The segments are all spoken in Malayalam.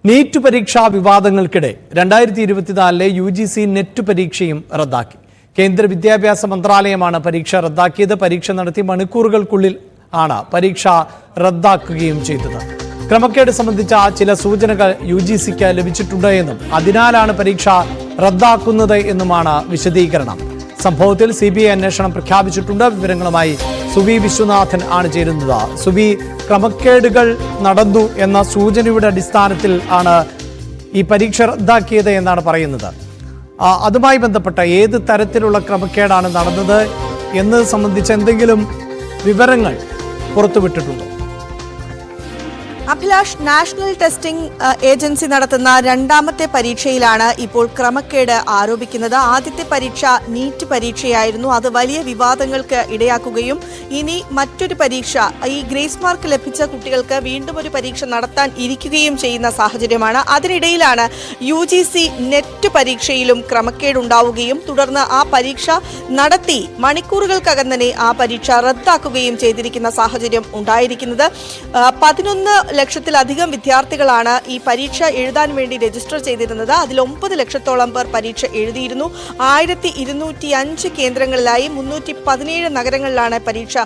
നീറ്റ് പരീക്ഷാ വിവാദങ്ങൾക്കിടെ 2024 UGC നെറ്റ് പരീക്ഷയും റദ്ദാക്കി. കേന്ദ്ര വിദ്യാഭ്യാസ മന്ത്രാലയമാണ് പരീക്ഷ റദ്ദാക്കിയത്. പരീക്ഷ നടത്തി മണിക്കൂറുകൾക്കുള്ളിൽ ആണ് പരീക്ഷ റദ്ദാക്കുകയും ചെയ്തത്. ക്രമക്കേട് സംബന്ധിച്ച ചില സൂചനകൾ UGCക്ക് ലഭിച്ചിട്ടുണ്ട് എന്നും അതിനാലാണ് പരീക്ഷ റദ്ദാക്കുന്നത് എന്നുമാണ് വിശദീകരണം. സംഭവത്തിൽ CBI അന്വേഷണം പ്രഖ്യാപിച്ചിട്ടുണ്ട്. വിവരങ്ങളുമായി സുവി വിശ്വനാഥൻ ആണ് ചേരുന്നത്. സുവി, ക്രമക്കേടുകൾ നടന്നു എന്ന സൂചനയുടെ അടിസ്ഥാനത്തിൽ ആണ് ഈ പരീക്ഷ റദ്ദാക്കിയത് എന്നാണ് പറയുന്നത്. അതുമായി ബന്ധപ്പെട്ട ഏത് തരത്തിലുള്ള ക്രമക്കേടാണ് നടന്നത് എന്നത് സംബന്ധിച്ച് എന്തെങ്കിലും വിവരങ്ങൾ പുറത്തുവിട്ടിട്ടുണ്ടോ? അഭിലാഷ്, നാഷണൽ ടെസ്റ്റിംഗ് ഏജൻസി നടത്തുന്ന രണ്ടാമത്തെ പരീക്ഷയിലാണ് ഇപ്പോൾ ക്രമക്കേട് ആരോപിക്കുന്നത്. ആദ്യത്തെ പരീക്ഷ നീറ്റ് പരീക്ഷയായിരുന്നു. അത് വലിയ വിവാദങ്ങൾക്ക് ഇടയാക്കുകയും ഇനി മറ്റൊരു പരീക്ഷ, ഈ ഗ്രേസ് മാർക്ക് ലഭിച്ച കുട്ടികൾക്ക് വീണ്ടും ഒരു പരീക്ഷ നടത്താൻ ഇരിക്കുകയും ചെയ്യുന്ന സാഹചര്യമാണ്. അതിനിടയിലാണ് UGC നെറ്റ് പരീക്ഷയിലും ക്രമക്കേടുണ്ടാവുകയും തുടർന്ന് ആ പരീക്ഷ നടത്തി മണിക്കൂറുകൾക്കകം തന്നെ ആ പരീക്ഷ റദ്ദാക്കുകയും ചെയ്തിരിക്കുന്ന സാഹചര്യം ഉണ്ടായിരിക്കുന്നത്. 11 ലക്ഷത്തിലധികം വിദ്യാർത്ഥികളാണ് ഈ പരീക്ഷ എഴുതാൻ വേണ്ടി രജിസ്റ്റർ ചെയ്തിരുന്നത്. അതിൽ 9 ലക്ഷത്തോളം പേർ പരീക്ഷ എഴുതിയിരുന്നു. 1205 കേന്ദ്രങ്ങളിലായി 317 നഗരങ്ങളിലാണ് പരീക്ഷ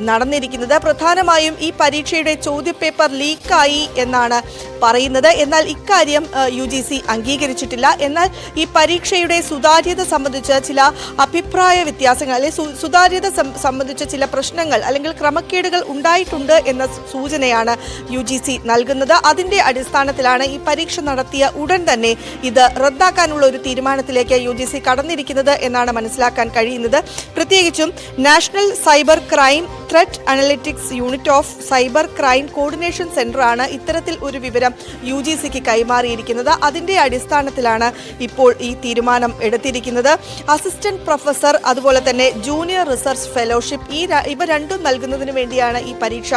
നടന്നിരിക്കുന്നത്. പ്രധാനമായും ഈ പരീക്ഷയുടെ ചോദ്യപേപ്പർ ലീക്കായി എന്നാണ് പറയുന്നത്. എന്നാൽ ഇക്കാര്യം UGC അംഗീകരിച്ചിട്ടില്ല. എന്നാൽ ഈ പരീക്ഷയുടെ സുതാര്യത സംബന്ധിച്ച് ചില അഭിപ്രായ വ്യത്യാസങ്ങൾ, അല്ലെങ്കിൽ സുതാര്യത സംബന്ധിച്ച ചില പ്രശ്നങ്ങൾ അല്ലെങ്കിൽ ക്രമക്കേടുകൾ ഉണ്ടായിട്ടുണ്ട് എന്ന സൂചനയാണ് UGC നൽകുന്നത്. അതിന്റെ അടിസ്ഥാനത്തിലാണ് ഈ പരീക്ഷ നടത്തിയ ഉടൻ തന്നെ ഇത് റദ്ദാക്കാനുള്ള ഒരു തീരുമാനത്തിലേക്ക് UGC കടന്നിരിക്കുന്നത് എന്നാണ് മനസ്സിലാക്കാൻ കഴിയുന്നത്. പ്രത്യേകിച്ചും national cyber crime threat analytics unit of cyber crime coordination centre ആണ് ഇത്തരത്തിൽ ഒരു വിവരം UGCക്ക് കൈമാറിയിരിക്കുന്നത്. അതിന്റെ അടിസ്ഥാനത്തിലാണ് ഇപ്പോൾ ഈ തീരുമാനം എടുത്തിരിക്കുന്നത്. അസിസ്റ്റന്റ് പ്രൊഫസർ അതുപോലെ തന്നെ ജൂനിയർ റിസർച്ച് ഫെലോഷിപ്പ് ഇവ രണ്ടും നൽകുന്നതിന് വേണ്ടിയാണ് ഈ പരീക്ഷ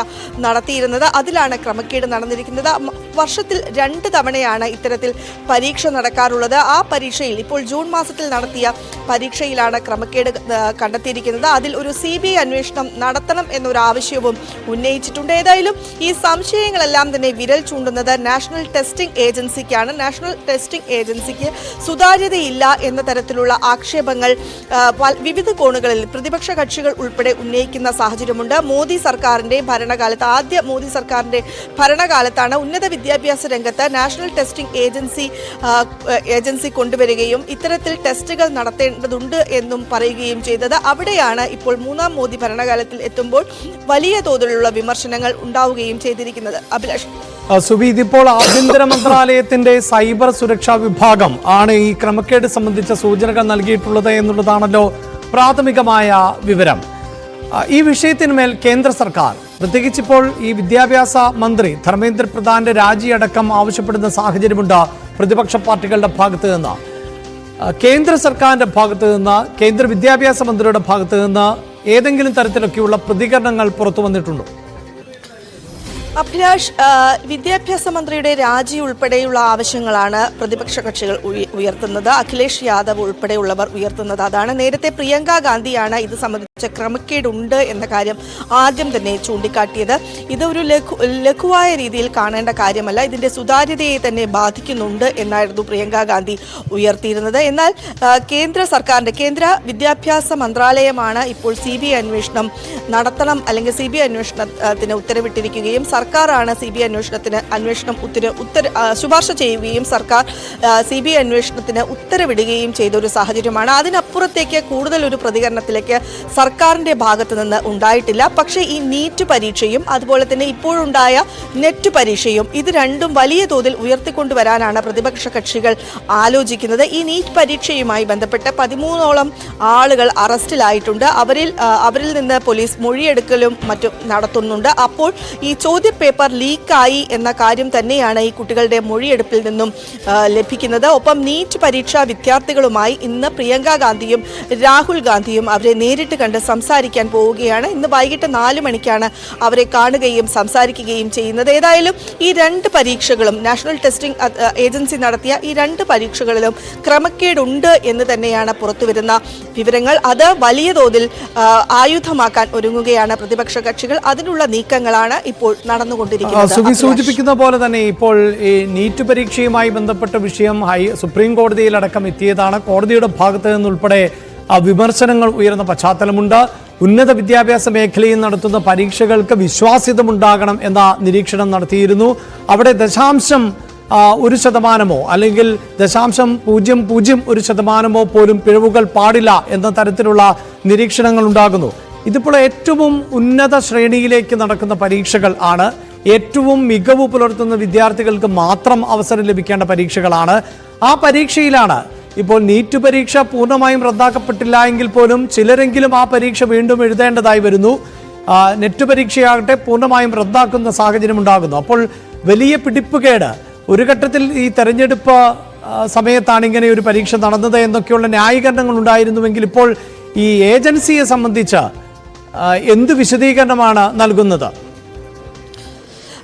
നടത്തിയിരുന്നത്. അതിലാണ് ക്രമക്കേട് നടന്നിരിക്കുന്നത്. വർഷത്തിൽ 2 തവണയാണ് ഇത്തരത്തിൽ പരീക്ഷ നടക്കാറുള്ളത്. ആ പരീക്ഷയിൽ ഇപ്പോൾ ജൂൺ മാസത്തിൽ നടത്തിയ പരീക്ഷയിലാണ് ക്രമക്കേട് കണ്ടെത്തിയിരിക്കുന്നത്. അതിൽ ഒരു CBI അന്വേഷണം നടത്തണം എന്നൊരു ആവശ്യവും ഉന്നയിച്ചിട്ടുണ്ട്. ഏതായാലും ഈ സംശയങ്ങളെല്ലാം തന്നെ വിരൽ ചൂണ്ടുന്നത് നാഷണൽ ടെസ്റ്റിംഗ് ഏജൻസിക്കാണ്. നാഷണൽ ടെസ്റ്റിംഗ് ഏജൻസിക്ക് സുതാര്യതയില്ല എന്ന തരത്തിലുള്ള ആക്ഷേപങ്ങൾ വിവിധ കോണുകളിൽ പ്രതിപക്ഷ കക്ഷികൾ ഉൾപ്പെടെ ഉന്നയിക്കുന്ന സാഹചര്യമുണ്ട്. മോദി സർക്കാരിന്റെ ഭരണകാലത്ത്, ആദ്യ മോദി സർക്കാരിന്റെ ഭരണകാലത്താണ് ഉന്നത വിദ്യാഭ്യാസ രംഗത്ത് നാഷണൽ ടെസ്റ്റിംഗ് ഏജൻസി കൊണ്ടുവരികയും ഇത്തരത്തിൽ ടെസ്റ്റുകൾ നടത്തേണ്ടതുണ്ട് എന്നും പറയുകയും ചെയ്തത്. അവിടെയാണ് ഇപ്പോൾ 3ാം മോദി ഭരണകാലത്തിൽ എത്തുമ്പോൾ വലിയ തോതിലുള്ള വിമർശനങ്ങൾ ഉണ്ടാവുകയും ചെയ്തിരിക്കുന്നത്. അഭിലാഷ്, സുബി, ഇതിപ്പോൾ ആഭ്യന്തര മന്ത്രാലയത്തിന്റെ സൈബർ സുരക്ഷാ വിഭാഗം ആണ് ഈ ക്രമക്കേട് സംബന്ധിച്ച സൂചനകൾ നൽകിയിട്ടുള്ളത് എന്നുള്ളതാണല്ലോ പ്രാഥമികമായ വിവരം. ഈ വിഷയത്തിന്മേൽ കേന്ദ്ര സർക്കാർ, പ്രത്യേകിച്ചിപ്പോൾ ഈ വിദ്യാഭ്യാസ മന്ത്രി ധർമ്മേന്ദ്ര പ്രധാന്റെ രാജിയടക്കം ആവശ്യപ്പെടുന്ന സാഹചര്യമുണ്ട് പ്രതിപക്ഷ പാർട്ടികളുടെ ഭാഗത്ത് നിന്ന്. കേന്ദ്ര സർക്കാരിന്റെ ഭാഗത്ത് നിന്ന്, കേന്ദ്ര വിദ്യാഭ്യാസ മന്ത്രിയുടെ ഭാഗത്ത് നിന്ന് ഏതെങ്കിലും തരത്തിലൊക്കെയുള്ള പ്രതികരണങ്ങൾ പുറത്തു വന്നിട്ടുണ്ടോ? അഭിലാഷ്, വിദ്യാഭ്യാസ മന്ത്രിയുടെ രാജി ഉൾപ്പെടെയുള്ള ആവശ്യങ്ങളാണ് പ്രതിപക്ഷ കക്ഷികൾ ഉയർത്തുന്നത്. അഖിലേഷ് യാദവ് ഉൾപ്പെടെയുള്ളവർ ഉയർത്തുന്നത് അതാണ്. നേരത്തെ പ്രിയങ്ക ഗാന്ധിയാണ് ഇത് സംബന്ധിച്ച ക്രമക്കേടുണ്ട് എന്ന കാര്യം ആദ്യം തന്നെ ചൂണ്ടിക്കാട്ടിയത്. ഇത് ഒരു ലഘുവായ രീതിയിൽ കാണേണ്ട കാര്യമല്ല, ഇതിന്റെ സുതാര്യതയെ തന്നെ ബാധിക്കുന്നുണ്ട് എന്നായിരുന്നു പ്രിയങ്ക ഗാന്ധി ഉയർത്തിയിരുന്നത്. എന്നാൽ കേന്ദ്ര വിദ്യാഭ്യാസ മന്ത്രാലയമാണ് ഇപ്പോൾ CBI അന്വേഷണം നടത്തണം, അല്ലെങ്കിൽ CBI അന്വേഷണത്തിന് ഉത്തരവിട്ടിരിക്കുകയും സർക്കാരാണ് CBI അന്വേഷണം ശുപാർശ ചെയ്യുകയും സർക്കാർ CBI അന്വേഷണത്തിന് ഉത്തരവിടുകയും ചെയ്ത ഒരു സാഹചര്യമാണ്. അതിനപ്പുറത്തേക്ക് കൂടുതൽ ഒരു പ്രതികരണത്തിലേക്ക് സർക്കാരിന്റെ ഭാഗത്തു നിന്ന് ഉണ്ടായിട്ടില്ല. പക്ഷേ ഈ നീറ്റ് പരീക്ഷയും അതുപോലെ തന്നെ ഇപ്പോഴുണ്ടായ നെറ്റ് പരീക്ഷയും ഇത് രണ്ടും വലിയ തോതിൽ ഉയർത്തിക്കൊണ്ടുവരാനാണ് പ്രതിപക്ഷ കക്ഷികൾ ആലോചിക്കുന്നത്. ഈ നീറ്റ് പരീക്ഷയുമായി ബന്ധപ്പെട്ട് 13ഓളം ആളുകൾ അറസ്റ്റിലായിട്ടുണ്ട്. അവരിൽ നിന്ന് പോലീസ് മൊഴിയെടുക്കലും മറ്റും നടത്തുന്നുണ്ട്. അപ്പോൾ ഈ ചോദ്യപേപ്പർ ലീക്കായി എന്ന കാര്യം തന്നെയാണ് ഈ കുട്ടികളുടെ മൊഴിയെടുപ്പിൽ നിന്നും ലഭിക്കുന്നത്. ഒപ്പം നീറ്റ് പരീക്ഷാ വിദ്യാർത്ഥികളുമായി ഇന്ന് പ്രിയങ്ക ഗാന്ധിയും രാഹുൽ ഗാന്ധിയും അവരെ നേരിട്ട് കണ്ട് സംസാരിക്കാൻ പോവുകയാണ്. ഇന്ന് വൈകിട്ട് 4 മണിക്കാണ് അവരെ കാണുകയും സംസാരിക്കുകയും ചെയ്യുന്നത്. ഏതായാലും ഈ 2 പരീക്ഷകളും, നാഷണൽ ടെസ്റ്റിംഗ് ഏജൻസി നടത്തിയ ഈ 2 പരീക്ഷകളിലും ക്രമക്കേടുണ്ട് എന്ന് തന്നെയാണ് പുറത്തുവരുന്ന വിവരങ്ങൾ. അത് വലിയ തോതിൽ ആയുധമാക്കാൻ ഒരുങ്ങുകയാണ് പ്രതിപക്ഷ കക്ഷികൾ. അതിനുള്ള നീക്കങ്ങളാണ് ഇപ്പോൾ നടക്കുന്നത്. നടന്നുകൊണ്ടിരിക്കുന്നത്. സൂചിപ്പിക്കുന്ന പോലെ തന്നെ ഇപ്പോൾ ഈ നീറ്റ് പരീക്ഷയുമായി ബന്ധപ്പെട്ട വിഷയം സുപ്രീം കോടതിയിലടക്കം എത്തിയതാണ്. കോടതിയുടെ ഭാഗത്ത് നിന്നുൾപ്പെടെ വിമർശനങ്ങൾ ഉയർന്ന പശ്ചാത്തലമുണ്ട്. ഉന്നത വിദ്യാഭ്യാസ മേഖലയിൽ നടത്തുന്ന പരീക്ഷകൾക്ക് വിശ്വാസ്യതമുണ്ടാകണം എന്ന നിരീക്ഷണം നടത്തിയിരുന്നു. അവിടെ 0.1% അല്ലെങ്കിൽ 0.001% പോലും പിഴവുകൾ പാടില്ല എന്ന തരത്തിലുള്ള നിരീക്ഷണങ്ങൾ ഉണ്ടാകുന്നു. ഇതിപ്പോൾ ഏറ്റവും ഉന്നത ശ്രേണിയിലേക്ക് നടക്കുന്ന പരീക്ഷകൾ ആണ്. ഏറ്റവും മികവ് പുലർത്തുന്ന വിദ്യാർത്ഥികൾക്ക് മാത്രം അവസരം ലഭിക്കേണ്ട പരീക്ഷകളാണ്. ആ പരീക്ഷയിലാണ് ഇപ്പോൾ നീറ്റ് പരീക്ഷ പൂർണ്ണമായും റദ്ദാക്കപ്പെട്ടില്ല എങ്കിൽ പോലും ചിലരെങ്കിലും ആ പരീക്ഷ വീണ്ടും എഴുതേണ്ടതായി വരുന്നു. നെറ്റ് പരീക്ഷയാകട്ടെ പൂർണ്ണമായും റദ്ദാക്കുന്ന സാഹചര്യം ഉണ്ടാകുന്നു. അപ്പോൾ വലിയ പിടിപ്പുകേട് ഒരു ഘട്ടത്തിൽ ഈ തെരഞ്ഞെടുപ്പ് സമയത്താണ് ഇങ്ങനെ ഒരു പരീക്ഷ നടന്നത് എന്നൊക്കെയുള്ള ന്യായീകരണങ്ങൾ ഉണ്ടായിരുന്നുവെങ്കിൽ ഇപ്പോൾ ഈ ഏജൻസിയെ സംബന്ധിച്ച് എന്ത് വിശദീകരണമാണ് നൽകുന്നത്?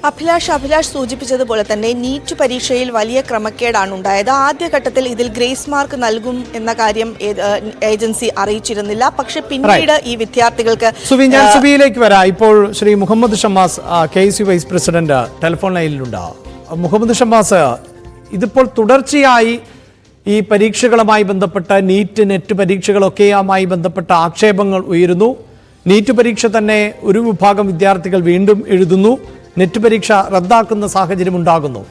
അഭിലാഷ് സൂചിപ്പിച്ചതുപോലെ തന്നെ നീറ്റ് പരീക്ഷയിൽ വലിയ ക്രമക്കേടാണ് ഉണ്ടായത്. ആദ്യഘട്ടത്തിൽ ഇതിൽ ഗ്രേസ് മാർക്ക് നൽകും എന്ന കാര്യം ഏജൻസി അറിയിച്ചിരുന്നില്ല. പക്ഷെ പിന്നീട് ഈ വിദ്യാർത്ഥികൾക്ക് സുബിയിലേക്ക് വരാം. ഇപ്പോൾ Shri Muhammad Shammas KSU vice president telephone ലൈനിലുണ്ട്. മുഹമ്മദ് ഷമ്മാസ്, ഇതിപ്പോൾ തുടർച്ചയായി ഈ പരീക്ഷകളുമായി ബന്ധപ്പെട്ട നെറ്റ് പരീക്ഷകളൊക്കെയുമായി ബന്ധപ്പെട്ട ആക്ഷേപങ്ങൾ ഉയരുന്നു. നീറ്റ് പരീക്ഷ തന്നെ ഒരു വിഭാഗം വിദ്യാർത്ഥികൾ വീണ്ടും എഴുതുന്നു. നെറ്റ് പരീക്ഷ റദ്ദാക്കുന്ന സാഹചര്യം ഉണ്ടാകുന്നു.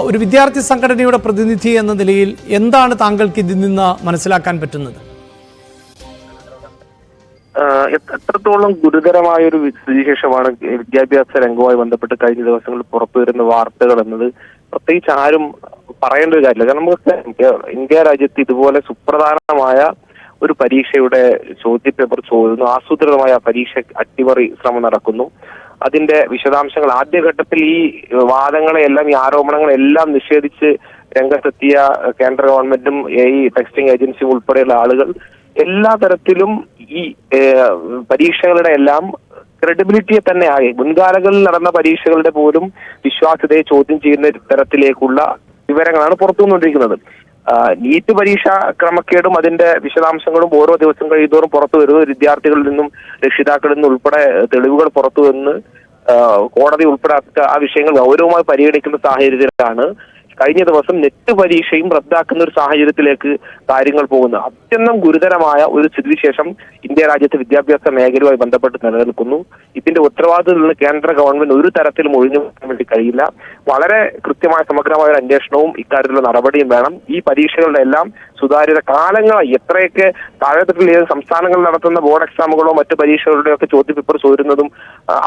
ഒരു വിദ്യാർത്ഥി സംഘടനയുടെ പ്രതിനിധി എന്ന നിലയിൽ എന്താണ് താങ്കൾക്ക് ഇതിൽ നിന്ന് മനസ്സിലാക്കാൻ പറ്റുന്നത്? എത്രത്തോളം ഗുരുതരമായ ഒരു സ്ഥിതിവിശേഷമാണ് വിദ്യാഭ്യാസ രംഗവുമായി ബന്ധപ്പെട്ട് കഴിഞ്ഞ ദിവസങ്ങളിൽ പുറത്തുവരുന്ന വാർത്തകൾ എന്നത് പ്രത്യേകിച്ച് ആരും പറയേണ്ട ഒരു കാര്യമില്ല. കാരണം നമുക്ക് ഇന്ത്യ രാജ്യത്ത് ഇതുപോലെ സുപ്രധാനമായ ഒരു പരീക്ഷയുടെ ചോദ്യപേപ്പർ ചോദിക്കുന്നു. ആസൂത്രിതമായ പരീക്ഷ അട്ടിമറി ശ്രമം നടക്കുന്നു. അതിന്റെ വിശദാംശങ്ങൾ ആദ്യഘട്ടത്തിൽ ഈ വാദങ്ങളെല്ലാം ഈ ആരോപണങ്ങളെല്ലാം നിഷേധിച്ച് രംഗത്തെത്തിയ കേന്ദ്ര ഗവൺമെന്റും ഈ ടെസ്റ്റിംഗ് ഏജൻസിയും ഉൾപ്പെടെയുള്ള ആളുകൾ എല്ലാ തരത്തിലും ഈ പരീക്ഷകളുടെ എല്ലാം ക്രെഡിബിലിറ്റിയെ തന്നെ ആയി മുൻകാലങ്ങളിൽ നടന്ന പരീക്ഷകളുടെ പോലും വിശ്വാസ്യതയെ ചോദ്യം ചെയ്യുന്ന തരത്തിലേക്കുള്ള വിവരങ്ങളാണ് പുറത്തു വന്നുകൊണ്ടിരിക്കുന്നത്. നീറ്റ് പരീക്ഷ ക്രമക്കേടും അതിന്റെ വിശദാംശങ്ങളും ഓരോ ദിവസം കഴിയുന്നതോറും പുറത്തു വരുന്നത് വിദ്യാർത്ഥികളിൽ നിന്നും രക്ഷിതാക്കളിൽ നിന്നും ഉൾപ്പെടെ തെളിവുകൾ പുറത്തു വന്ന് കോടതി ഉൾപ്പെടെ ആ വിഷയങ്ങൾ ഗൗരവമായി പരിഗണിക്കുന്ന സാഹചര്യത്തിലാണ് കഴിഞ്ഞ ദിവസം നെറ്റ് പരീക്ഷയും റദ്ദാക്കുന്ന ഒരു സാഹചര്യത്തിലേക്ക് കാര്യങ്ങൾ പോകുന്നത്. അത്യന്തം ഗുരുതരമായ ഒരു സ്ഥിതിവിശേഷം ഇന്ത്യ രാജ്യത്തെ വിദ്യാഭ്യാസ മേഖലയുമായി ബന്ധപ്പെട്ട് നിലനിൽക്കുന്നു. ഇതിന്റെ ഉത്തരവാദിത്തത്തിൽ നിന്ന് കേന്ദ്ര ഗവൺമെന്റ് ഒരു തരത്തിലും ഒഴിഞ്ഞു പോകാൻ വേണ്ടി കഴിയില്ല. വളരെ കൃത്യമായ സമഗ്രമായ ഒരു അന്വേഷണവും ഇക്കാര്യത്തിലുള്ള നടപടിയും വേണം. ഈ പരീക്ഷകളുടെ എല്ലാം സുതാര്യത കാലങ്ങളായി എത്രയൊക്കെ താഴെത്തട്ടിൽ ഏത് സംസ്ഥാനങ്ങൾ നടത്തുന്ന ബോർഡ് എക്സാമുകളോ മറ്റു പരീക്ഷകളുടെയോ ഒക്കെ ചോദ്യപേപ്പർ ചോരുന്നതും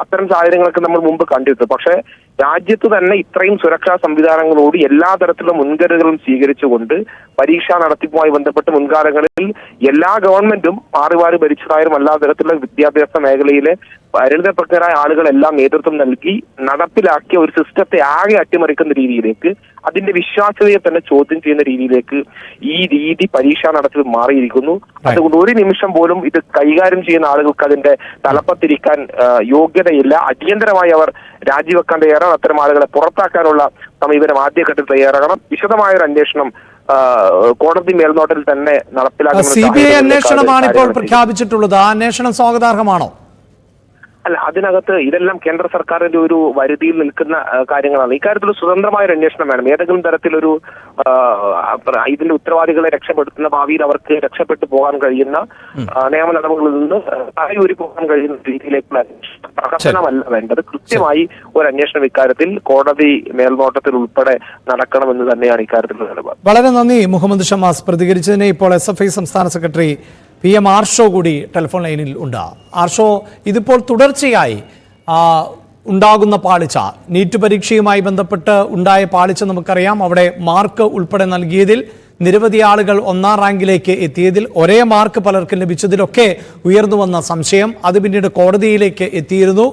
അത്തരം സാഹചര്യങ്ങളൊക്കെ നമ്മൾ മുമ്പ് കണ്ടിരുന്നു. പക്ഷേ രാജ്യത്ത് തന്നെ ഇത്രയും സുരക്ഷാ സംവിധാനങ്ങളോട് എല്ലാ തരത്തിലുള്ള മുൻകരുതലുകളും സ്വീകരിച്ചുകൊണ്ട് പരീക്ഷാ നടത്തിപ്പുമായി ബന്ധപ്പെട്ട് മുൻകാലങ്ങളിൽ എല്ലാ ഗവൺമെന്റും മാറി മാറി ഭരിച്ചതായും എല്ലാ തരത്തിലുള്ള വിദ്യാഭ്യാസ മേഖലയിലെ പരിണിതപ്രജ്ഞരായ ആളുകളെല്ലാം നേതൃത്വം നൽകി നടപ്പിലാക്കിയ ഒരു സിസ്റ്റത്തെ ആകെ അട്ടിമറിക്കുന്ന രീതിയിലേക്ക് അതിന്റെ വിശ്വാസ്യതയെ തന്നെ ചോദ്യം ചെയ്യുന്ന രീതിയിലേക്ക് ഈ രീതി പരീക്ഷാ നടത്തിപ്പ് മാറിയിരിക്കുന്നു. അതുകൊണ്ട് ഒരു നിമിഷം പോലും ഇത് കൈകാര്യം ചെയ്യുന്ന ആളുകൾക്ക് അതിന്റെ തലപ്പത്തിരിക്കാൻ യോഗ്യതയില്ല. അടിയന്തരമായി അവർ രാജിവെക്കാൻ തയ്യാറാണ്. അത്തരം ആളുകളെ പുറത്താക്കാനുള്ള സമീപനം ആദ്യഘട്ടത്തിൽ തയ്യാറാകണം. വിശദമായ ഒരു അന്വേഷണം കോടതി മേൽനോട്ടത്തിൽ തന്നെ നടപ്പിലാക്കുന്ന CBI അന്വേഷണമാണ് ഇപ്പോൾ പ്രഖ്യാപിച്ചിട്ടുള്ളത്. ആ അന്വേഷണം സ്വാഗതാർഹമാണോ? അല്ല, അതിനകത്ത് ഇതെല്ലാം കേന്ദ്ര സർക്കാരിന്റെ ഒരു വരുതിയിൽ നിൽക്കുന്ന കാര്യങ്ങളാണ്. ഇക്കാര്യത്തിൽ സ്വതന്ത്രമായ ഒരു അന്വേഷണം വേണം. ഏതെങ്കിലും തരത്തിലൊരു ഇതിന്റെ ഉത്തരവാദികളെ രക്ഷപ്പെടുത്തുന്ന ഭാവിയിൽ അവർക്ക് രക്ഷപ്പെട്ടു പോകാൻ കഴിയുന്ന നിയമ നടപടികളിൽ നിന്ന് തലയൂരി പോകാൻ കഴിയുന്ന രീതിയിലേക്കുള്ള പ്രഹസനമല്ല വേണ്ടത്. കൃത്യമായി ഒരു അന്വേഷണം ഇക്കാര്യത്തിൽ കോടതി മേൽനോട്ടത്തിൽ ഉൾപ്പെടെ നടക്കണമെന്ന് തന്നെയാണ് ഇക്കാര്യത്തിലുള്ള നിലപാട്. വളരെ നന്ദി മുഹമ്മദ് ഷമ്മാസ് പ്രതികരിച്ചതിന്. ഇപ്പോൾ SFI സംസ്ഥാന സെക്രട്ടറി PM ആർഷോ കൂടി ടെലിഫോൺ ലൈനിൽ ഉണ്ട്. ആർഷോ, ഇതിപ്പോൾ തുടർച്ചയായി ഉണ്ടാകുന്ന പാളിച്ച, നീറ്റ് പരീക്ഷയുമായി ബന്ധപ്പെട്ട് ഉണ്ടായ പാളിച്ച നമുക്കറിയാം. അവിടെ മാർക്ക് ഉൾപ്പെടെ നൽകിയതിൽ നിരവധി ആളുകൾ 1ാം റാങ്കിലേക്ക് എത്തിയതിൽ ഒരേ മാർക്ക് പലർക്കും ലഭിച്ചതിലൊക്കെ ഉയർന്നു വന്ന സംശയം അത് പിന്നീട് കോടതിയിലേക്ക് എത്തിയിരുന്നു.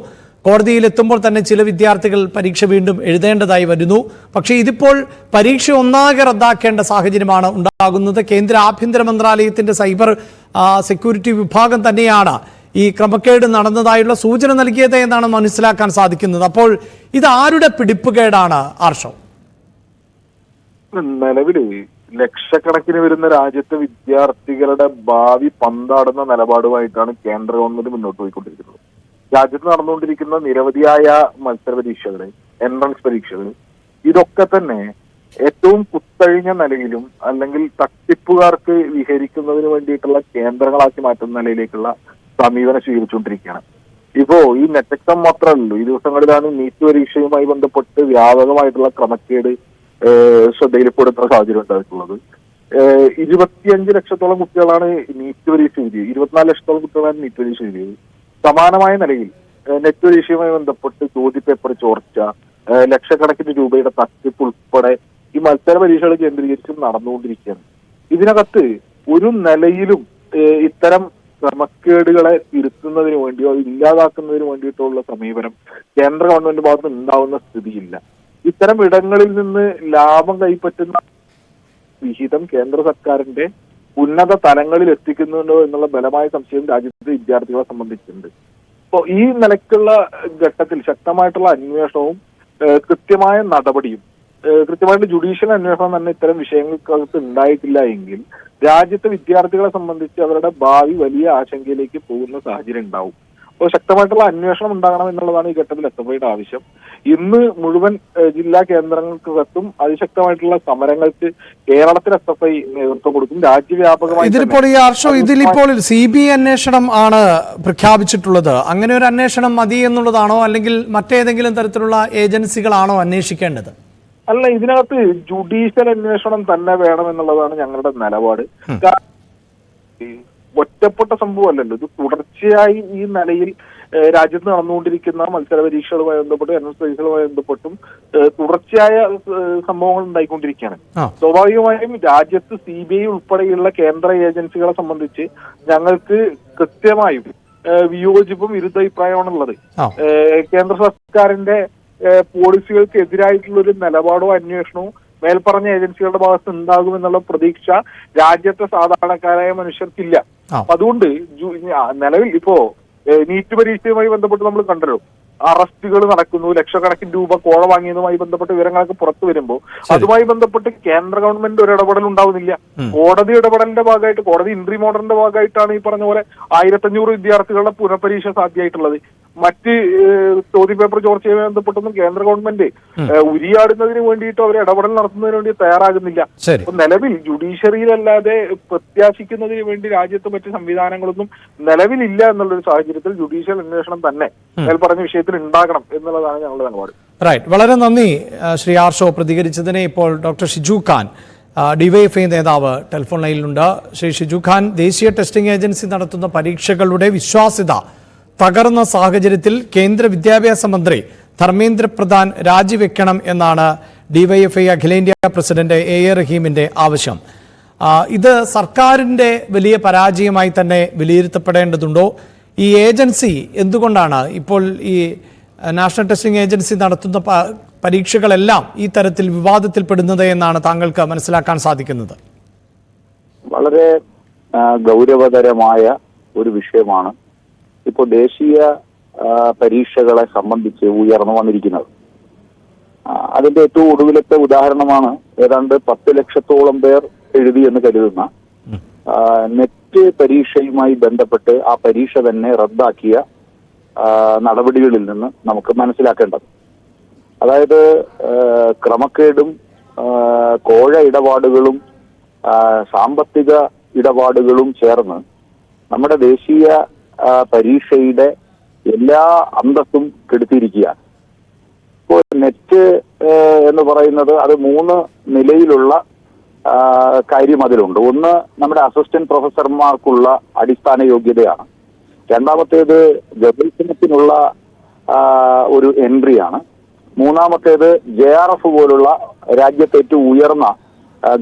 കോടതിയിലെത്തുമ്പോൾ തന്നെ ചില വിദ്യാർത്ഥികൾ പരീക്ഷ വീണ്ടും എഴുതേണ്ടതായി വരുന്നു. പക്ഷേ ഇതിപ്പോൾ പരീക്ഷ ഒന്നാകെ റദ്ദാക്കേണ്ട സാഹചര്യമാണ് ഉണ്ടാകുന്നത്. കേന്ദ്ര ആഭ്യന്തര മന്ത്രാലയത്തിന്റെ സൈബർ സെക്യൂരിറ്റി വിഭാഗം തന്നെയാണ് ഈ ക്രമക്കേട് നടന്നതായുള്ള സൂചന നൽകിയത് എന്നാണ് മനസ്സിലാക്കാൻ സാധിക്കുന്നത്. അപ്പോൾ ഇത് ആരുടെ പിടിപ്പുകേടാണ് ആർഷോ? നിലവില് ലക്ഷക്കണക്കിന് വരുന്ന രാജ്യത്തെ വിദ്യാർത്ഥികളുടെ ഭാവി പന്താടുന്ന നിലപാടുമായിട്ടാണ് കേന്ദ്ര ഗവൺമെന്റ് മുന്നോട്ട് പോയിക്കൊണ്ടിരിക്കുന്നത്. രാജ്യത്ത് നടന്നുകൊണ്ടിരിക്കുന്ന നിരവധിയായ മത്സര പരീക്ഷകള്, എൻട്രൻസ് പരീക്ഷകള്, ഇതൊക്കെ തന്നെ ഏറ്റവും കുത്തഴിഞ്ഞ നിലയിലും അല്ലെങ്കിൽ തട്ടിപ്പുകാർക്ക് വിഹരിക്കുന്നതിന് വേണ്ടിയിട്ടുള്ള കേന്ദ്രങ്ങളാക്കി മാറ്റുന്ന നിലയിലേക്കുള്ള സമീപനം സ്വീകരിച്ചുകൊണ്ടിരിക്കുകയാണ്. ഇപ്പോ ഈ നെറ്റ് എക്സാം മാത്രമല്ലല്ലോ, ഈ ദിവസങ്ങളിലാണ് നീറ്റ് പരീക്ഷയുമായി ബന്ധപ്പെട്ട് വ്യാപകമായിട്ടുള്ള ക്രമക്കേട് ശ്രദ്ധയിൽപ്പെടുന്ന സാഹചര്യം ഉണ്ടായിട്ടുള്ളത്. 25 ലക്ഷത്തോളം കുട്ടികളാണ് നീറ്റ് പരീക്ഷ എഴുതിയത്, 24 ലക്ഷത്തോളം കുട്ടികളാണ് നീറ്റ് പരീക്ഷ എഴുതിയത്. സമാനമായ നിലയിൽ നെറ്റ് പരീക്ഷയുമായി ബന്ധപ്പെട്ട് ചോദ്യപേപ്പർ ചോർച്ച, ലക്ഷക്കണക്കിന് രൂപയുടെ തട്ടിപ്പ് ഉൾപ്പെടെ ഈ മത്സര പരീക്ഷകൾ കേന്ദ്രീകരിച്ച് നടന്നുകൊണ്ടിരിക്കുകയാണ്. ഇതിനകത്ത് ഒരു നിലയിലും ഇത്തരം ക്രമക്കേടുകളെ തിരുത്തുന്നതിന് വേണ്ടിയോ ഇല്ലാതാക്കുന്നതിന് വേണ്ടിയിട്ടുള്ള സമീപനം കേന്ദ്ര ഗവൺമെന്റ് ഭാഗത്ത് ഉണ്ടാവുന്ന സ്ഥിതിയില്ല. ഇത്തരം ഇടങ്ങളിൽ നിന്ന് ലാഭം കൈപ്പറ്റുന്ന വിഹിതം കേന്ദ്ര സർക്കാരിന്റെ ഉന്നത തലങ്ങളിൽ എത്തിക്കുന്നുണ്ടോ എന്നുള്ള ബലമായ സംശയം രാജ്യത്തെ വിദ്യാർത്ഥികളെ സംബന്ധിച്ചിട്ടുണ്ട്. അപ്പോൾ ഈ നിലയ്ക്കുള്ള ഘട്ടത്തിൽ ശക്തമായിട്ടുള്ള അന്വേഷണവും കൃത്യമായ നടപടിയും, കൃത്യമായിട്ട് ജുഡീഷ്യൽ അന്വേഷണം തന്നെ ഇത്തരം വിഷയങ്ങൾക്കകത്ത് ഉണ്ടായിട്ടില്ല എങ്കിൽ രാജ്യത്തെ വിദ്യാർത്ഥികളെ സംബന്ധിച്ച് അവരുടെ ഭാവി വലിയ ആശങ്കയിലേക്ക് പോകുന്ന സാഹചര്യം ഉണ്ടാവും. അപ്പോൾ ശക്തമായിട്ടുള്ള അന്വേഷണം ഉണ്ടാകണം എന്നുള്ളതാണ് ഈ ഘട്ടത്തിൽ എസ്എഫ്ഐയുടെ ആവശ്യം. ഇന്ന് മുഴുവൻ ജില്ലാ കേന്ദ്രങ്ങൾക്കകത്തും അതിശക്തമായിട്ടുള്ള സമരങ്ങൾക്ക് കേരളത്തിൽ എസ്എഫ്ഐ നേതൃത്വം കൊടുക്കും. രാജ്യവ്യാപകമായി ഇതിലിപ്പോൾ CBI അന്വേഷണം ആണ് പ്രഖ്യാപിച്ചിട്ടുള്ളത്. അങ്ങനെ ഒരു അന്വേഷണം മതി എന്നുള്ളതാണോ, അല്ലെങ്കിൽ മറ്റേതെങ്കിലും തരത്തിലുള്ള ഏജൻസികളാണോ അന്വേഷിക്കേണ്ടത്? അല്ല, ഇതിനകത്ത് ജുഡീഷ്യൽ അന്വേഷണം തന്നെ വേണം എന്നുള്ളതാണ് ഞങ്ങളുടെ നിലപാട്. ഒറ്റപ്പെട്ട സംഭവമല്ലല്ലോ, ഇത് തുടർച്ചയായി ഈ നിലയിൽ രാജ്യത്ത് നടന്നുകൊണ്ടിരിക്കുന്ന മത്സര പരീക്ഷകളുമായി ബന്ധപ്പെട്ടും എൻട്രൻസ് പരീക്ഷകളുമായി ബന്ധപ്പെട്ടും തുടർച്ചയായ സംഭവങ്ങൾ ഉണ്ടായിക്കൊണ്ടിരിക്കുകയാണ്. സ്വാഭാവികമായും രാജ്യത്ത് CBI ഉൾപ്പെടെയുള്ള കേന്ദ്ര ഏജൻസികളെ സംബന്ധിച്ച് ഞങ്ങൾക്ക് കൃത്യമായും വിയോജിപ്പും വിരുദ്ധാഭിപ്രായമാണുള്ളത്. കേന്ദ്ര സർക്കാരിന്റെ പോളിസികൾക്ക് എതിരായിട്ടുള്ള ഒരു നിലപാടോ അന്വേഷണവും മേൽപ്പറഞ്ഞ ഏജൻസികളുടെ ഭാഗത്ത് ഉണ്ടാകുമെന്നുള്ള പ്രതീക്ഷ രാജ്യത്തെ സാധാരണക്കാരായ മനുഷ്യർക്കില്ല. അതുകൊണ്ട് നിലവിൽ ഇപ്പോ നീറ്റ് പരീക്ഷയുമായി ബന്ധപ്പെട്ട് നമ്മൾ കണ്ടല്ലോ, അറസ്റ്റുകൾ നടക്കുന്നു, ലക്ഷക്കണക്കിന് രൂപ കോഴ വാങ്ങിയതുമായി ബന്ധപ്പെട്ട് വിവരങ്ങളൊക്കെ പുറത്തു വരുമ്പോൾ അതുമായി ബന്ധപ്പെട്ട് കേന്ദ്ര ഗവൺമെന്റ് ഒരു ഇടപെടൽ ഉണ്ടാവുന്നില്ല. കോടതി ഇടപെടലിന്റെ ഭാഗമായിട്ട്, കോടതി ഇൻട്രീം ഓർഡറിന്റെ ഭാഗമായിട്ടാണ് ഈ പറഞ്ഞ പോലെ 1500 വിദ്യാർത്ഥികളുടെ പുനഃപരീക്ഷ സാധ്യമായിട്ടുള്ളത്. മറ്റ് ചോദ്യപേപ്പർ ചോർച്ചയുമായി ബന്ധപ്പെട്ടൊന്നും കേന്ദ്ര ഗവൺമെന്റ് ഉരിയാടുന്നതിന് വേണ്ടിയിട്ട് അവർ ഇടപെടൽ നടത്തുന്നതിന് വേണ്ടി തയ്യാറാകുന്നില്ല. നിലവിൽ ജുഡീഷ്യറിയിലല്ലാതെ പ്രത്യാശിക്കുന്നതിന് വേണ്ടി രാജ്യത്ത് മറ്റ് സംവിധാനങ്ങളൊന്നും നിലവിലില്ല എന്നുള്ളൊരു സാഹചര്യത്തിൽ ജുഡീഷ്യൽ അന്വേഷണം തന്നെ മേൽപ്പറഞ്ഞ വിഷയത്തിൽ ഉണ്ടാകണം എന്നുള്ളതാണ് ഞങ്ങളുടെ നിലപാട്. റൈറ്റ്, വളരെ നന്ദി ശ്രീ ആർഷോ പ്രതികരിച്ചതിന്. ഇപ്പോൾ ഡോക്ടർ ഷിജു ഖാൻ, ഡിവൈഎഫ്ഐ നേതാവ്, ടെലിഫോൺ ലൈനിലുണ്ട്. ശ്രീ ഷിജു ഖാൻ, ദേശീയ ടെസ്റ്റിംഗ് ഏജൻസി നടത്തുന്ന പരീക്ഷകളുടെ വിശ്വാസ്യത തകർന്ന സാഹചര്യത്തിൽ കേന്ദ്ര വിദ്യാഭ്യാസ മന്ത്രി ധർമ്മേന്ദ്ര പ്രധാൻ രാജിവെക്കണം എന്നാണ് ഡിവൈഎഫ്ഐ അഖിലേന്ത്യാ പ്രസിഡന്റ് A.A. റഹീമിന്റെ ആവശ്യം. ഇത് സർക്കാരിന്റെ വലിയ പരാജയമായി തന്നെ വിലയിരുത്തപ്പെടേണ്ടതുണ്ടോ? ഈ ഏജൻസി എന്തുകൊണ്ടാണ് ഇപ്പോൾ ഈ നാഷണൽ ടെസ്റ്റിംഗ് ഏജൻസി നടത്തുന്ന പരീക്ഷകളെല്ലാം ഈ തരത്തിൽ വിവാദത്തിൽപ്പെടുന്നത് എന്നാണ് താങ്കൾക്ക് മനസ്സിലാക്കാൻ സാധിക്കുന്നത്? വളരെ ഗൗരവതരമായ ഒരു വിഷയമാണ് ഇപ്പോൾ ദേശീയ പരീക്ഷകളെ സംബന്ധിച്ച് ഉയർന്നു വന്നിരിക്കുന്നത്. അതിന്റെ ഏറ്റവും ഒടുവിലത്തെ ഉദാഹരണമാണ് ഏതാണ്ട് 10 ലക്ഷത്തോളം പേർ എഴുതിയെന്ന് കരുതുന്ന നെറ്റ് പരീക്ഷയുമായി ബന്ധപ്പെട്ട് ആ പരീക്ഷ തന്നെ റദ്ദാക്കിയ നടപടികളിൽ നിന്ന് നമുക്ക് മനസ്സിലാക്കേണ്ടത്. അതായത് ക്രമക്കേടും കോഴ ഇടപാടുകളും സാമ്പത്തിക ഇടപാടുകളും ചേർന്ന് നമ്മുടെ ദേശീയ പരീക്ഷയുടെ എല്ലാ അന്തസ്സും കെടുത്തിയിരിക്കുകയാണ്. ഇപ്പോൾ നെറ്റ് എന്ന് പറയുന്നത് അത് 3 നിലയിലുള്ള കാര്യം അതിലുണ്ട്. ഒന്ന്, നമ്മുടെ അസിസ്റ്റന്റ് പ്രൊഫസർമാർക്കുള്ള അടിസ്ഥാന യോഗ്യതയാണ്. രണ്ടാമത്തേത് ഗവേഷണത്തിനുള്ള ഒരു എൻട്രിയാണ്. മൂന്നാമത്തേത് JRF പോലുള്ള രാജ്യത്തെ ഏറ്റവും ഉയർന്ന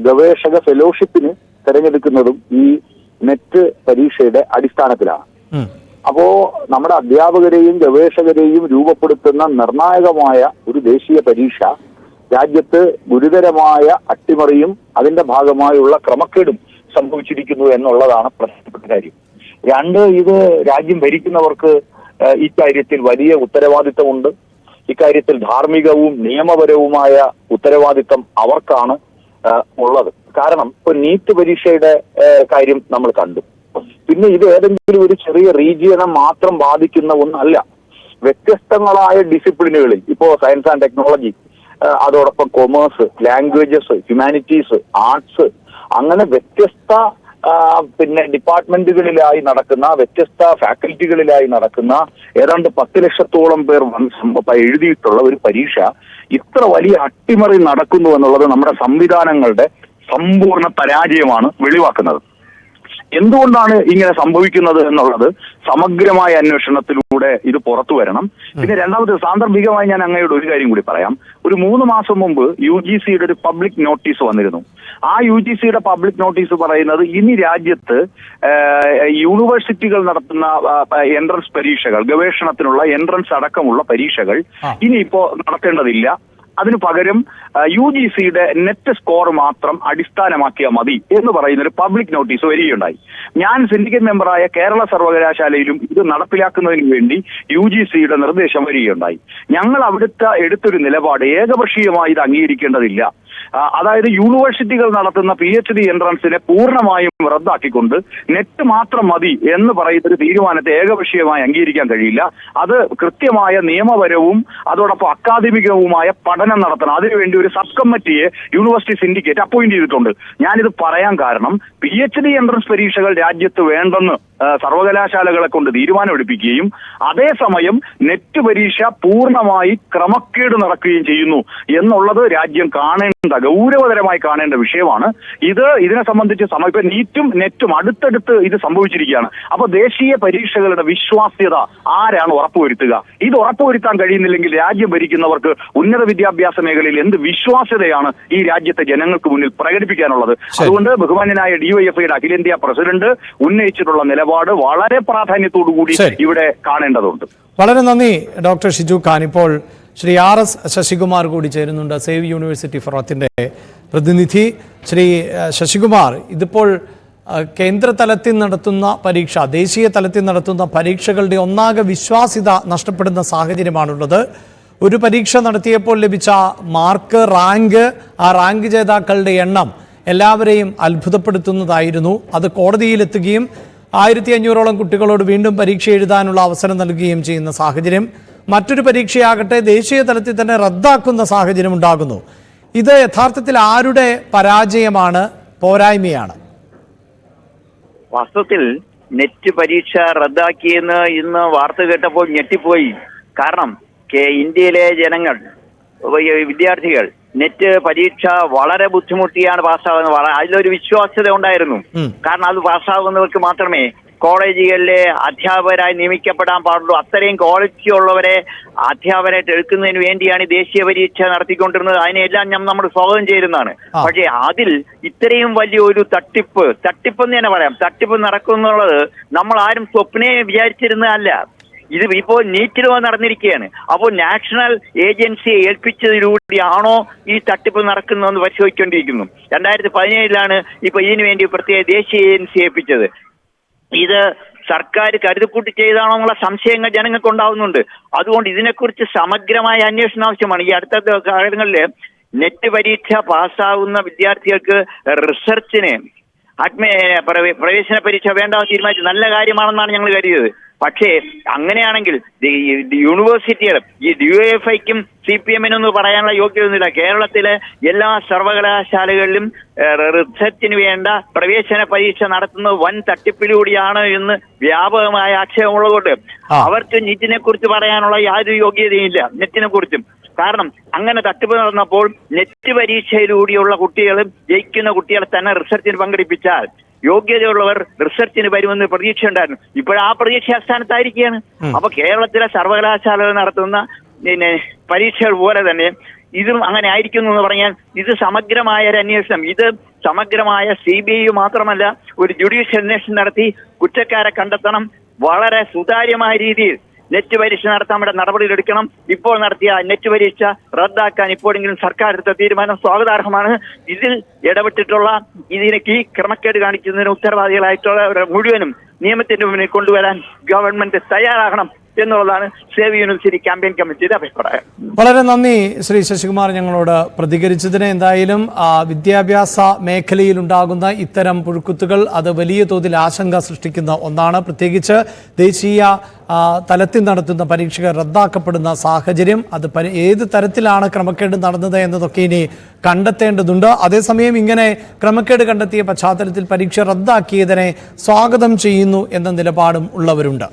ഗവേഷക ഫെലോഷിപ്പിന് തിരഞ്ഞെടുക്കുന്നതും ഈ നെറ്റ് പരീക്ഷയുടെ അടിസ്ഥാനത്തിലാണ്. അപ്പോ നമ്മുടെ അധ്യാപകരെയും ഗവേഷകരെയും രൂപപ്പെടുത്തുന്ന നിർണായകമായ ഒരു ദേശീയ പരീക്ഷ രാജ്യത്ത് ഗുരുതരമായ അട്ടിമറിയും അതിന്റെ ഭാഗമായുള്ള ക്രമക്കേടും സംഭവിച്ചിരിക്കുന്നു എന്നുള്ളതാണ് പ്രധാനപ്പെട്ട കാര്യം. രണ്ട്, ഇത് രാജ്യം ഭരിക്കുന്നവർക്ക് ഇക്കാര്യത്തിൽ വലിയ ഉത്തരവാദിത്തമുണ്ട്. ഇക്കാര്യത്തിൽ ധാർമ്മികവും നിയമപരവുമായ ഉത്തരവാദിത്തം അവർക്കാണ് ഉള്ളത്. കാരണം ഇപ്പൊ നീറ്റ് പരീക്ഷയുടെ കാര്യം നമ്മൾ കണ്ടു. പിന്നെ ഇത് ഏതെങ്കിലും ഒരു ചെറിയ റീജിയനെ മാത്രം ബാധിക്കുന്ന ഒന്നല്ല. വ്യത്യസ്തങ്ങളായ ഡിസിപ്ലിനുകളിൽ, ഇപ്പോ സയൻസ് ആൻഡ് ടെക്നോളജി, അതോടൊപ്പം കൊമേഴ്സ്, ലാംഗ്വേജസ്, ഹ്യൂമാനിറ്റീസ്, ആർട്സ്, അങ്ങനെ വ്യത്യസ്ത ഡിപ്പാർട്ട്മെന്റുകളിലായി നടക്കുന്ന, വ്യത്യസ്ത ഫാക്കൽറ്റികളിലായി നടക്കുന്ന ഏതാണ്ട് 10 ലക്ഷത്തോളം പേർ എഴുതിയിട്ടുള്ള ഒരു പരീക്ഷ ഇത്ര വലിയ അട്ടിമറി നടക്കുന്നു എന്നുള്ളത് നമ്മുടെ സംവിധാനങ്ങളുടെ സമ്പൂർണ്ണ പരാജയമാണ് വെളിവാക്കുന്നത്. എന്തുകൊണ്ടാണ് ഇങ്ങനെ സംഭവിക്കുന്നത് എന്നുള്ളത് സമഗ്രമായ അന്വേഷണത്തിലൂടെ ഇത് പുറത്തു വരണം. പിന്നെ രണ്ടാമത്, സാന്ദർഭികമായി ഞാൻ അങ്ങയോട് ഒരു കാര്യം കൂടി പറയാം. ഒരു 3 മാസം മുമ്പ് UGCയുടെ ഒരു പബ്ലിക് നോട്ടീസ് വന്നിരുന്നു. ആ UGCയുടെ പബ്ലിക് നോട്ടീസ് പറയുന്നത് ഇനി രാജ്യത്ത് യൂണിവേഴ്സിറ്റികൾ നടത്തുന്ന എൻട്രൻസ് പരീക്ഷകൾ, ഗവേഷണത്തിനുള്ള എൻട്രൻസ് അടക്കമുള്ള പരീക്ഷകൾ ഇനിയിപ്പോ നടത്തേണ്ടതില്ല. അതിനു പകരം UGCയുടെ നെറ്റ് സ്കോർ മാത്രം അടിസ്ഥാനമാക്കിയാൽ മതി എന്ന് പറയുന്ന ഒരു പബ്ലിക് നോട്ടീസ് വരികയുണ്ടായി. ഞാൻ സിൻഡിക്കേറ്റ് മെമ്പറായ കേരള സർവകലാശാലയിലും ഇത് നടപ്പിലാക്കുന്നതിന് വേണ്ടി UGCയുടെ നിർദ്ദേശം വരികയുണ്ടായി. ഞങ്ങൾ അവിടുത്തെ എടുത്തൊരു നിലപാട് ഏകപക്ഷീയമായി ഇത് അംഗീകരിക്കേണ്ടതില്ല. അതായത് യൂണിവേഴ്സിറ്റികൾ നടത്തുന്ന PhD എൻട്രൻസിനെ പൂർണ്ണമായും റദ്ദാക്കിക്കൊണ്ട് നെറ്റ് മാത്രം മതി എന്ന് പറയുന്ന ഒരു തീരുമാനത്തെ ഏകപക്ഷീയമായി അംഗീകരിക്കാൻ കഴിയില്ല. അത് കൃത്യമായ നിയമപരവും അതോടൊപ്പം അക്കാദമികവുമായ പഠനം നടത്തണം. അതിനുവേണ്ടി ഒരു സബ് കമ്മിറ്റിയെ യൂണിവേഴ്സിറ്റി സിൻഡിക്കേറ്റ് അപ്പോയിന്റ് ചെയ്തിട്ടുണ്ട്. ഞാനിത് പറയാൻ കാരണം PhD എൻട്രൻസ് പരീക്ഷകൾ രാജ്യത്ത് വേണ്ടെന്ന് സർവകലാശാലകളെ കൊണ്ട് തീരുമാനമെടുപ്പിക്കുകയും അതേസമയം നെറ്റ് പരീക്ഷ പൂർണ്ണമായി ക്രമക്കേട് നടക്കുകയും ചെയ്യുന്നു എന്നുള്ളത് രാജ്യം ഗൗരവതരമായി കാണേണ്ട വിഷയമാണ്. ഇതിനെ സംബന്ധിച്ച് ഇപ്പൊ നീറ്റും നെറ്റും അടുത്തടുത്ത് ഇത് സംഭവിച്ചിരിക്കുകയാണ്. അപ്പൊ ദേശീയ പരീക്ഷകളുടെ വിശ്വാസ്യത ആരാണ് ഉറപ്പുവരുത്തുക? ഇത് ഉറപ്പുവരുത്താൻ കഴിയുന്നില്ലെങ്കിൽ രാജ്യം ഭരിക്കുന്നവർക്ക് ഉന്നത വിദ്യാഭ്യാസ മേഖലയിൽ എന്ത് വിശ്വാസ്യതയാണ് ഈ രാജ്യത്തെ ജനങ്ങൾക്ക് മുന്നിൽ പ്രകടിപ്പിക്കാനുള്ളത്? അതുകൊണ്ട് ബഹുമാന്യനായ DYFIയുടെ അഖിലേന്ത്യാ പ്രസിഡന്റ് ഉന്നയിച്ചിട്ടുള്ള നിലപാട് വളരെ പ്രാധാന്യത്തോടു കൂടി ഇവിടെ കാണേണ്ടതുണ്ട്. വളരെ നന്ദി ഡോക്ടർ ഷിജു ഖാൻ. ഇപ്പോൾ ശ്രീ RS ശശികുമാർ കൂടി ചേരുന്നുണ്ട്, സേവ് യൂണിവേഴ്സിറ്റി ഫോറത്തിന്റെ പ്രതിനിധി. ശ്രീ ശശികുമാർ, ഇതിപ്പോൾ കേന്ദ്ര തലത്തിൽ നടത്തുന്ന പരീക്ഷ, ദേശീയ തലത്തിൽ നടത്തുന്ന പരീക്ഷകളുടെ ഒന്നാകെ വിശ്വാസ്യത നഷ്ടപ്പെടുന്ന സാഹചര്യമാണുള്ളത്. ഒരു പരീക്ഷ നടത്തിയപ്പോൾ ലഭിച്ച മാർക്ക്, ആ റാങ്ക് ജേതാക്കളുടെ എണ്ണം എല്ലാവരെയും അത്ഭുതപ്പെടുത്തുന്നതായിരുന്നു. അത് കോടതിയിലെത്തുകയും 1500ഓളം കുട്ടികളോട് വീണ്ടും പരീക്ഷ എഴുതാനുള്ള അവസരം നൽകുകയും ചെയ്യുന്ന സാഹചര്യം. മറ്റൊരു പരീക്ഷയാകട്ടെ ദേശീയ തലത്തിൽ തന്നെ റദ്ദാക്കുന്ന സാഹചര്യം ഉണ്ടാകുന്നു. ഇത് യഥാർത്ഥത്തിൽ ആരുടെ പരാജയമാണ്, പോരായ്മയാണ്? വാസ്തവത്തിൽ നെറ്റ് പരീക്ഷ റദ്ദാക്കിയെന്ന് ഇന്ന് വാർത്ത കേട്ടപ്പോൾ ഞെട്ടിപ്പോയി. കാരണം ഇന്ത്യയിലെ ജനങ്ങൾ, വിദ്യാർത്ഥികൾ നെറ്റ് പരീക്ഷ വളരെ ബുദ്ധിമുട്ടിയാണ് പാസ്സാകുന്നത്. അതിലൊരു വിശ്വാസ്യത ഉണ്ടായിരുന്നു. കാരണം അത് പാസ്സാകുന്നവർക്ക് മാത്രമേ കോളേജുകളിലെ അധ്യാപകരായി നിയമിക്കപ്പെടാൻ പാടുള്ളൂ. അത്രയും ക്വാളിറ്റി ഉള്ളവരെ അധ്യാപകരായിട്ട് എടുക്കുന്നതിന് വേണ്ടിയാണ് ദേശീയ പരീക്ഷ നടത്തിക്കൊണ്ടിരുന്നത്. അതിനെല്ലാം നമ്മൾ സ്വാഗതം ചെയ്യുന്നതാണ്. പക്ഷേ അതിൽ ഇത്രയും വലിയൊരു തട്ടിപ്പ് എന്ന് തന്നെ പറയാം, തട്ടിപ്പ് നടക്കുന്നുള്ളത് നമ്മൾ ആരും സ്വപ്നേ വിചാരിച്ചിരുന്നതല്ല. ഇത് ഇപ്പോൾ നീറ്റിൽ നടന്നിരിക്കുകയാണ്. അപ്പോൾ നാഷണൽ ഏജൻസിയെ ഏൽപ്പിച്ചതിലൂടെയാണോ ഈ തട്ടിപ്പ് നടക്കുന്നതെന്ന് പരിശോധിക്കേണ്ടിയിരിക്കുന്നു. 2017 ഇപ്പൊ ഇതിനു വേണ്ടി പ്രത്യേക ദേശീയ ഏജൻസി ഏൽപ്പിച്ചത്. ഇത് സർക്കാർ കരുതിക്കൂട്ടി ചെയ്താണോ എന്നുള്ള സംശയങ്ങൾ ജനങ്ങൾക്ക് ഉണ്ടാവുന്നുണ്ട്. അതുകൊണ്ട് ഇതിനെക്കുറിച്ച് സമഗ്രമായ അന്വേഷണം ആവശ്യമാണ്. ഈ അടുത്ത കാലങ്ങളിൽ നെറ്റ് പരീക്ഷ പാസ്സാകുന്ന വിദ്യാർത്ഥികൾക്ക് റിസർച്ചിന് പ്രവേശന പരീക്ഷ വേണ്ട തീരുമാനിച്ചു. നല്ല കാര്യമാണെന്നാണ് ഞങ്ങൾ കരുതിയത്. പക്ഷേ അങ്ങനെയാണെങ്കിൽ യൂണിവേഴ്സിറ്റികൾ, ഈ DYFIക്കും CPM-നും പറയാനുള്ള യോഗ്യതയൊന്നുമില്ല. കേരളത്തിലെ എല്ലാ സർവകലാശാലകളിലും റിസർച്ചിന് വേണ്ട പ്രവേശന പരീക്ഷ നടത്തുന്നത് വൻ തട്ടിപ്പിലൂടെയാണ് എന്ന് വ്യാപകമായ ആക്ഷേപമുള്ളതുകൊണ്ട് അവർക്ക് നെറ്റിനെ കുറിച്ച് പറയാനുള്ള യാതൊരു യോഗ്യതയില്ല, നെറ്റിനെ കുറിച്ചും. കാരണം അങ്ങനെ തട്ടിപ്പ് നടന്നപ്പോൾ നെറ്റ് പരീക്ഷയിലൂടെയുള്ള കുട്ടികൾ, ജയിക്കുന്ന കുട്ടികളെ തന്നെ റിസർച്ചിന് പങ്കെടുപ്പിച്ചാൽ യോഗ്യതയുള്ളവർ റിസർച്ചിന് വരുമെന്ന് പ്രതീക്ഷ ഉണ്ടായിരുന്നു. ഇപ്പോൾ ആ പ്രതീക്ഷ അസ്ഥാനത്തായിരിക്കുകയാണ്. അപ്പൊ കേരളത്തിലെ സർവകലാശാലകൾ നടത്തുന്ന പരീക്ഷകൾ പോലെ തന്നെ ഇതും അങ്ങനെ ആയിരിക്കുന്നു എന്ന് പറഞ്ഞാൽ ഇത് സമഗ്രമായ ഒരു അന്വേഷണം, ഇത് സമഗ്രമായ CBI മാത്രമല്ല ഒരു ജുഡീഷ്യൽ അന്വേഷണം നടത്തി കുറ്റക്കാരെ കണ്ടെത്തണം. വളരെ സുതാര്യമായ രീതിയിൽ നെറ്റ് പരീക്ഷ നടത്താൻ ഇവിടെ നടപടികളെടുക്കണം. ഇപ്പോൾ നടത്തിയ നെറ്റ് പരീക്ഷ റദ്ദാക്കാൻ ഇപ്പോഴെങ്കിലും സർക്കാർ എടുത്ത തീരുമാനം സ്വാഗതാർഹമാണ്. ഇതിൽ ഇടപെട്ടിട്ടുള്ള ഇതിലേക്ക് ഈ ക്രമക്കേട് കാണിക്കുന്നതിന് ഉത്തരവാദികളായിട്ടുള്ള മുഴുവനും നിയമത്തിന്റെ മുന്നിൽ കൊണ്ടുവരാൻ ഗവൺമെന്റ് തയ്യാറാകണം എന്നുള്ളതാണ് സേവ് യൂണിവേഴ്സിറ്റി ക്യാമ്പയിൻ കമ്മിറ്റിയുടെ അഭിപ്രായം. വളരെ നന്ദി ശ്രീ ശശികുമാർ ഞങ്ങളോട് പ്രതികരിച്ചതിന്. എന്തായാലും വിദ്യാഭ്യാസ മേഖലയിൽ ഉണ്ടാകുന്ന ഇത്തരം പുഴുക്കുത്തുകൾ അത് വലിയ തോതിൽ ആശങ്ക സൃഷ്ടിക്കുന്ന ഒന്നാണ്. പ്രത്യേകിച്ച് ദേശീയ തലത്തിൽ നടത്തുന്ന പരീക്ഷകൾ റദ്ദാക്കപ്പെടുന്ന സാഹചര്യം, അത് ഏത് തരത്തിലാണ് ക്രമക്കേട് നടന്നത് എന്നതൊക്കെ ഇനി കണ്ടെത്തേണ്ടതുണ്ട്. അതേസമയം ഇങ്ങനെ ക്രമക്കേട് കണ്ടെത്തിയ പശ്ചാത്തലത്തിൽ പരീക്ഷ റദ്ദാക്കിയതിനെ സ്വാഗതം ചെയ്യുന്നു എന്ന നിലപാടും ഉള്ളവരുണ്ട്.